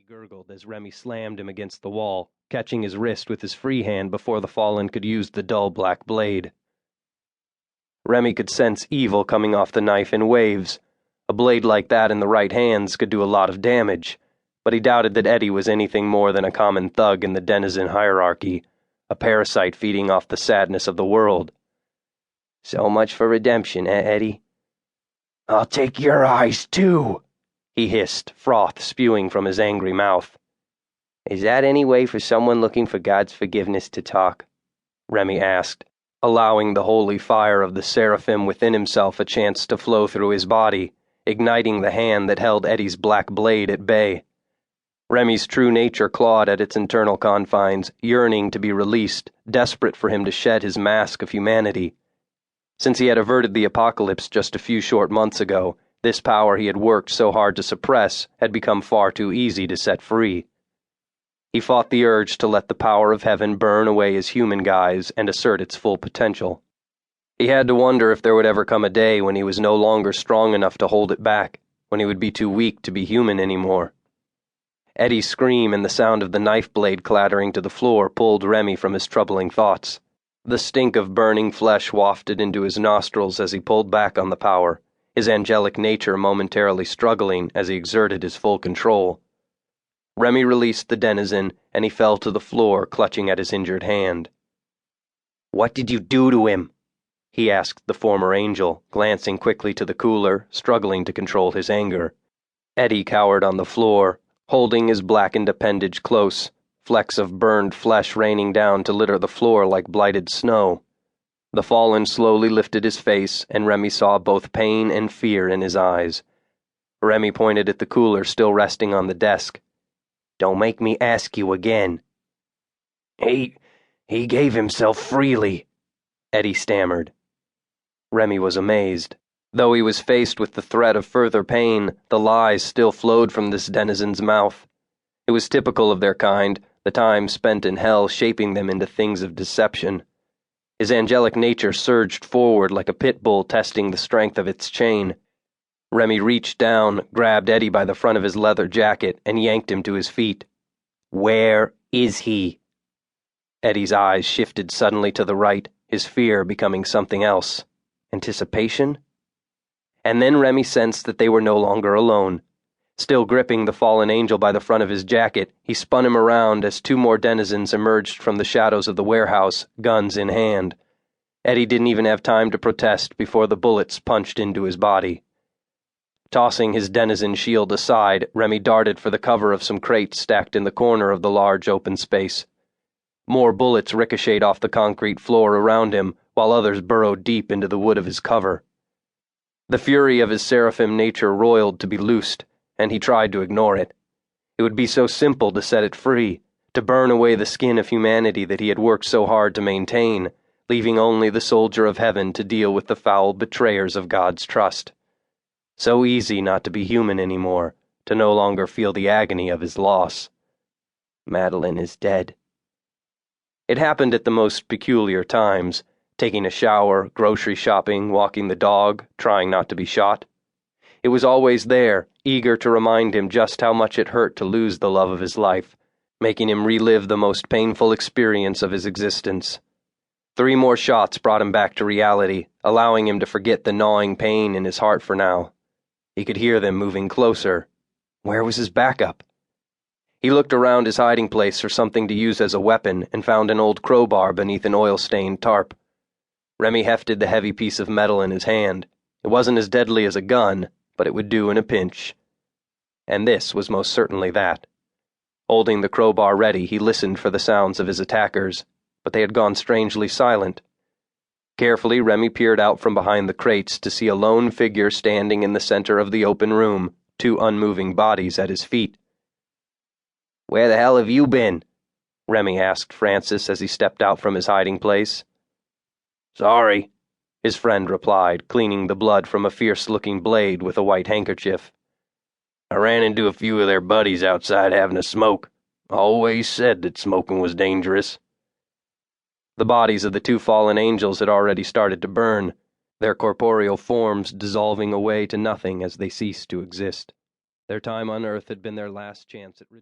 gurgled as Remy slammed him against the wall, catching his wrist with his free hand before the fallen could use the dull black blade. Remy could sense evil coming off the knife in waves. A blade like that in the right hands could do a lot of damage, but he doubted that Eddie was anything more than a common thug in the denizen hierarchy, a parasite feeding off the sadness of the world. So much for redemption, Eddie? I'll take your eyes, too, he hissed, froth spewing from his angry mouth. Is that any way for someone looking for God's forgiveness to talk? Remy asked, allowing the holy fire of the seraphim within himself a chance to flow through his body, igniting the hand that held Eddie's black blade at bay. Remy's true nature clawed at its internal confines, yearning to be released, desperate for him to shed his mask of humanity. Since he had averted the apocalypse just a few short months ago, this power he had worked so hard to suppress had become far too easy to set free. He fought the urge to let the power of heaven burn away his human guise and assert its full potential. He had to wonder if there would ever come a day when he was no longer strong enough to hold it back, when he would be too weak to be human anymore. Eddie's scream and the sound of the knife blade clattering to the floor pulled Remy from his troubling thoughts. The stink of burning flesh wafted into his nostrils as he pulled back on the power, his angelic nature momentarily struggling as he exerted his full control. Remy released the denizen, and he fell to the floor, clutching at his injured hand. "What did you do to him?" he asked the former angel, glancing quickly to the cooler, struggling to control his anger. Eddie cowered on the floor, holding his blackened appendage close, flecks of burned flesh raining down to litter the floor like blighted snow. The fallen slowly lifted his face, and Remy saw both pain and fear in his eyes. Remy pointed at the cooler still resting on the desk. "Don't make me ask you again." He gave himself freely," Eddie stammered. Remy was amazed. Though he was faced with the threat of further pain, the lies still flowed from this denizen's mouth. It was typical of their kind, the time spent in hell shaping them into things of deception. His angelic nature surged forward like a pit bull testing the strength of its chain. Remy reached down, grabbed Eddie by the front of his leather jacket, and yanked him to his feet. "Where is he?" Eddie's eyes shifted suddenly to the right, his fear becoming something else. Anticipation? And then Remy sensed that they were no longer alone. Still gripping the fallen angel by the front of his jacket, he spun him around as two more denizens emerged from the shadows of the warehouse, guns in hand. Eddie didn't even have time to protest before the bullets punched into his body. Tossing his denizen shield aside, Remy darted for the cover of some crates stacked in the corner of the large open space. More bullets ricocheted off the concrete floor around him, while others burrowed deep into the wood of his cover. The fury of his seraphim nature roiled to be loosed, and he tried to ignore it. It would be so simple to set it free, to burn away the skin of humanity that he had worked so hard to maintain, leaving only the soldier of heaven to deal with the foul betrayers of God's trust. So easy not to be human anymore, to no longer feel the agony of his loss. Madeline is dead. It happened at the most peculiar times, taking a shower, grocery shopping, walking the dog, trying not to be shot. It was always there, eager to remind him just how much it hurt to lose the love of his life, making him relive the most painful experience of his existence. 3 more shots brought him back to reality, allowing him to forget the gnawing pain in his heart for now. He could hear them moving closer. Where was his backup? He looked around his hiding place for something to use as a weapon and found an old crowbar beneath an oil-stained tarp. Remy hefted the heavy piece of metal in his hand. It wasn't as deadly as a gun, but it would do in a pinch. And this was most certainly that. Holding the crowbar ready, he listened for the sounds of his attackers, but they had gone strangely silent. Carefully, Remy peered out from behind the crates to see a lone figure standing in the center of the open room, 2 unmoving bodies at his feet. "Where the hell have you been?" Remy asked Francis as he stepped out from his hiding place. "Sorry," his friend replied, cleaning the blood from a fierce-looking blade with a white handkerchief. "I ran into a few of their buddies outside having a smoke. Always said that smoking was dangerous." The bodies of the 2 fallen angels had already started to burn, their corporeal forms dissolving away to nothing as they ceased to exist. Their time on earth had been their last chance at